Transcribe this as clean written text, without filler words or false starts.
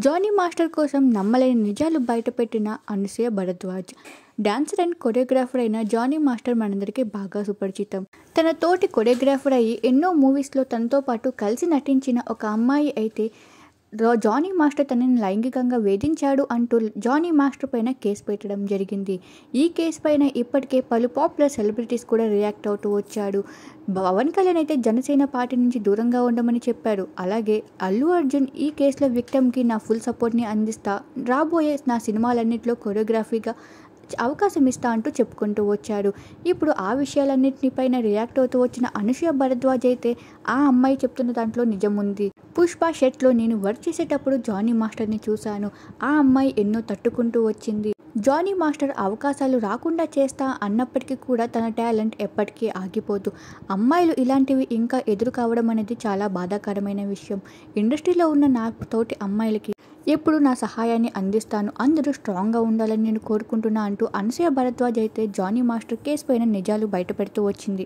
Johnny master కోసం నమ్మలేని నిజాలు బయటపెట్టిన Anasuya Bharadwaj. Dancer and choreographer అయిన జానీ మాస్టర్ మనందరికీ బాగా సుపరిచితం. తన తోటి కొరియోగ్రాఫర్ అయ్యి ఎన్నో మూవీస్లో తనతో పాటు కలిసి నటించిన ఒక అమ్మాయి అయితే జానీ మాస్టర్ తనని లైంగికంగా వేధించాడు అంటూ జానీ మాస్టర్ పైన కేసు పెట్టడం జరిగింది. ఈ కేసు పైన ఇప్పటికే పలు పాపులర్ సెలబ్రిటీస్ కూడా రియాక్ట్ అవుతూ వచ్చాడు. పవన్ కళ్యాణ్ అయితే జనసేన పార్టీ నుంచి దూరంగా ఉండమని చెప్పాడు. అలాగే అల్లు అర్జున్ ఈ కేసులో విక్టిమ్కి నా ఫుల్ సపోర్ట్ని అందిస్తా, రాబోయే నా సినిమాలన్నింటిలో కొరియోగ్రఫీగా అవకాశం ఇస్తా అంటూ చెప్పుకుంటూ వచ్చాడు. ఇప్పుడు ఆ విషయాలన్నింటిపైన రియాక్ట్ అవుతూ వచ్చిన అనసూయ భరద్వాజ్ అయితే ఆ అమ్మాయి చెప్తున్న దాంట్లో నిజం ఉంది. పుష్ప షెట్లో నేను వర్క్ చేసేటప్పుడు జానీ మాస్టర్ని చూశాను. ఆ అమ్మాయి ఎన్నో తట్టుకుంటూ వచ్చింది. జానీ మాస్టర్ అవకాశాలు రాకుండా చేస్తా అన్నప్పటికీ కూడా తన టాలెంట్ ఎప్పటికీ ఆగిపోదు. అమ్మాయిలు ఇలాంటివి ఇంకా ఎదురు కావడం అనేది చాలా బాధాకరమైన విషయం. ఇండస్ట్రీలో ఉన్న నా తోటి అమ్మాయిలకి ఎప్పుడు నా సహాయాన్ని అందిస్తాను, అందరూ స్ట్రాంగ్గా ఉండాలని నేను కోరుకుంటున్నా అంటూ అనసూయ భరద్వాజ్ అయితే జానీ మాస్టర్ కేసు పైన నిజాలు బయటపెడుతూ వచ్చింది.